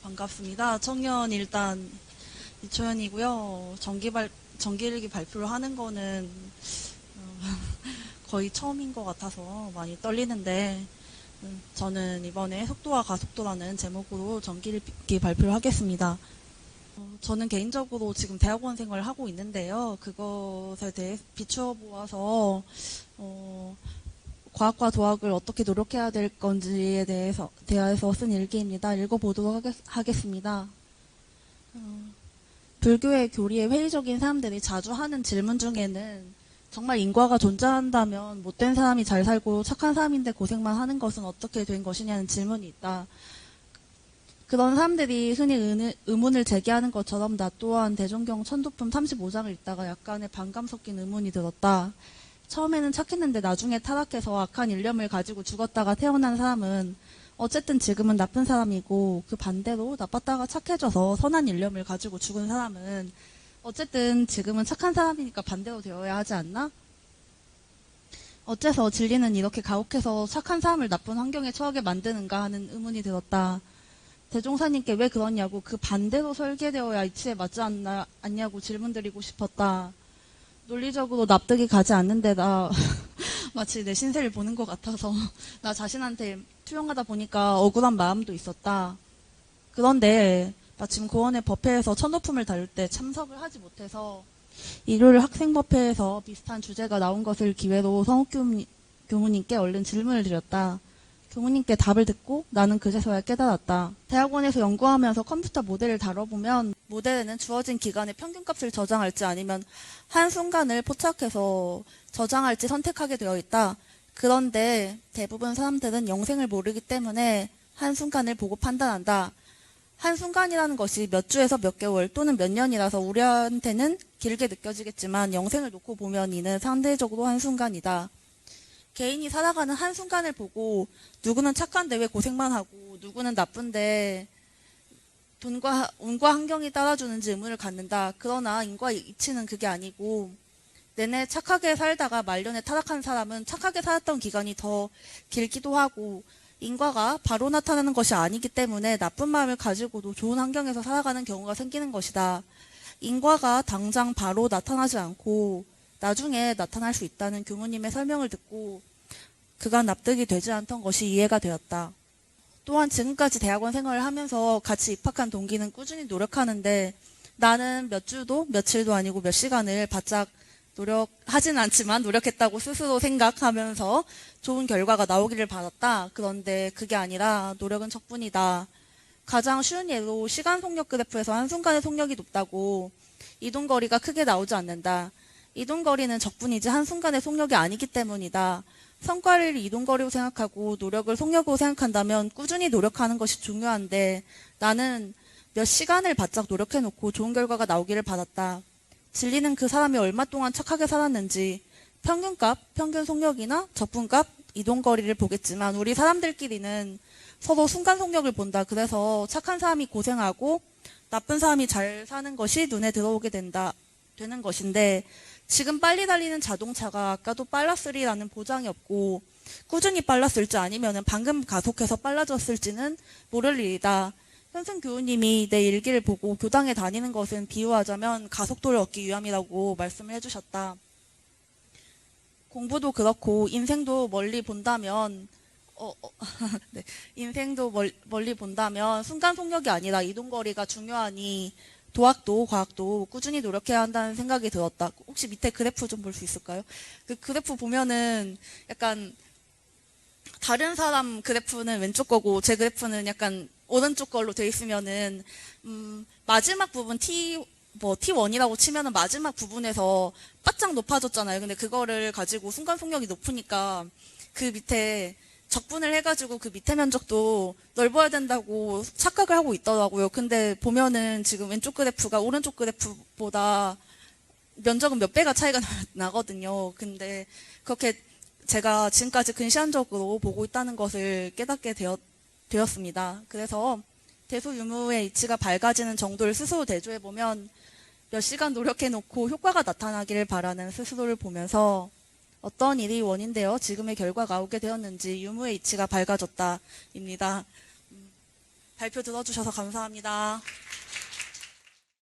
반갑습니다. 청년 일단 이초연이고요. 정기일기 발표를 하는 거는 거의 처음인 것 같아서 많이 떨리는데 저는 이번에 속도와 가속도라는 제목으로 정기일기 발표를 하겠습니다. 저는 개인적으로 지금 대학원 생활을 하고 있는데요. 그것에 대해 비추어 보아서 과학과 도학을 어떻게 노력해야 될 건지에 대해서 쓴 일기입니다. 읽어보도록 하겠습니다. 불교의 교리에 회의적인 사람들이 자주 하는 질문 중에는 정말 인과가 존재한다면 못된 사람이 잘 살고 착한 사람인데 고생만 하는 것은 어떻게 된 것이냐는 질문이 있다. 그런 사람들이 흔히 의문을 제기하는 것처럼 나 또한 대종경 천도품 35장을 읽다가 약간의 반감 섞인 의문이 들었다. 처음에는 착했는데 나중에 타락해서 악한 일념을 가지고 죽었다가 태어난 사람은 어쨌든 지금은 나쁜 사람이고, 그 반대로 나빴다가 착해져서 선한 일념을 가지고 죽은 사람은 어쨌든 지금은 착한 사람이니까 반대로 되어야 하지 않나? 어째서 진리는 이렇게 가혹해서 착한 사람을 나쁜 환경에 처하게 만드는가 하는 의문이 들었다. 대종사님께 왜 그러냐고, 그 반대로 설계되어야 이치에 맞지 않냐고 질문드리고 싶었다. 논리적으로 납득이 가지 않는데다 마치 내 신세를 보는 것 같아서 나 자신한테 투영하다 보니까 억울한 마음도 있었다. 그런데 마침 고원의 법회에서 천도품을 다룰 때 참석을 하지 못해서 일요일 학생법회에서 비슷한 주제가 나온 것을 기회로 성욱 교무님께 얼른 질문을 드렸다. 교무님께 답을 듣고 나는 그제서야 깨달았다. 대학원에서 연구하면서 컴퓨터 모델을 다뤄보면 모델에는 주어진 기간의 평균값을 저장할지 아니면 한순간을 포착해서 저장할지 선택하게 되어 있다. 그런데 대부분 사람들은 영생을 모르기 때문에 한순간을 보고 판단한다. 한순간이라는 것이 몇 주에서 몇 개월 또는 몇 년이라서 우리한테는 길게 느껴지겠지만 영생을 놓고 보면 이는 상대적으로 한순간이다. 개인이 살아가는 한순간을 보고 누구는 착한데 왜 고생만 하고 누구는 나쁜데 운과 환경이 따라주는지 의문을 갖는다. 그러나 인과 이치는 그게 아니고 내내 착하게 살다가 말년에 타락한 사람은 착하게 살았던 기간이 더 길기도 하고 인과가 바로 나타나는 것이 아니기 때문에 나쁜 마음을 가지고도 좋은 환경에서 살아가는 경우가 생기는 것이다. 인과가 당장 바로 나타나지 않고 나중에 나타날 수 있다는 교무님의 설명을 듣고 그간 납득이 되지 않던 것이 이해가 되었다. 또한 지금까지 대학원 생활을 하면서 같이 입학한 동기는 꾸준히 노력하는데 나는 몇 주도 며칠도 아니고 몇 시간을 바짝 노력하진 않지만 노력했다고 스스로 생각하면서 좋은 결과가 나오기를 바랐다. 그런데 그게 아니라 노력은 척뿐이다. 가장 쉬운 예로 시간 속력 그래프에서 한순간의 속력이 높다고 이동거리가 크게 나오지 않는다. 이동거리는 적분이지 한순간의 속력이 아니기 때문이다. 성과를 이동거리로 생각하고 노력을 속력으로 생각한다면 꾸준히 노력하는 것이 중요한데 나는 몇 시간을 바짝 노력해놓고 좋은 결과가 나오기를 바랐다. 진리는 그 사람이 얼마 동안 착하게 살았는지 평균값, 평균 속력이나 적분값, 이동거리를 보겠지만 우리 사람들끼리는 서로 순간 속력을 본다. 그래서 착한 사람이 고생하고 나쁜 사람이 잘 사는 것이 눈에 들어오게 되는 것인데 지금 빨리 달리는 자동차가 아까도 빨랐으리라는 보장이 없고 꾸준히 빨랐을지 아니면 방금 가속해서 빨라졌을지는 모를 일이다. 현승 교우님이 내 일기를 보고 교당에 다니는 것은 비유하자면 가속도를 얻기 위함이라고 말씀을 해주셨다. 공부도 그렇고 인생도 멀리 본다면 네. 인생도 멀리 본다면 순간 속력이 아니라 이동거리가 중요하니 도학도 과학도 꾸준히 노력해야 한다는 생각이 들었다. 혹시 밑에 그래프 좀 볼 수 있을까요? 그 그래프 보면은 약간 다른 사람 그래프는 왼쪽 거고 제 그래프는 약간 오른쪽 걸로 돼 있으면은 마지막 부분 T1이라고 치면은 마지막 부분에서 바짝 높아졌잖아요. 근데 그거를 가지고 순간 속력이 높으니까 그 밑에 적분을 해가지고 그 밑에 면적도 넓어야 된다고 착각을 하고 있더라고요. 근데 보면은 지금 왼쪽 그래프가 오른쪽 그래프보다 면적은 몇 배가 차이가 나거든요. 근데 그렇게 제가 지금까지 근시안적으로 보고 있다는 것을 깨닫게 되었습니다. 그래서 대소유무의 이치가 밝아지는 정도를 스스로 대조해보면 몇 시간 노력해놓고 효과가 나타나기를 바라는 스스로를 보면서 어떤 일이 원인되어 지금의 결과가 오게 되었는지 유무의 이치가 밝아졌다입니다. 발표 들어주셔서 감사합니다.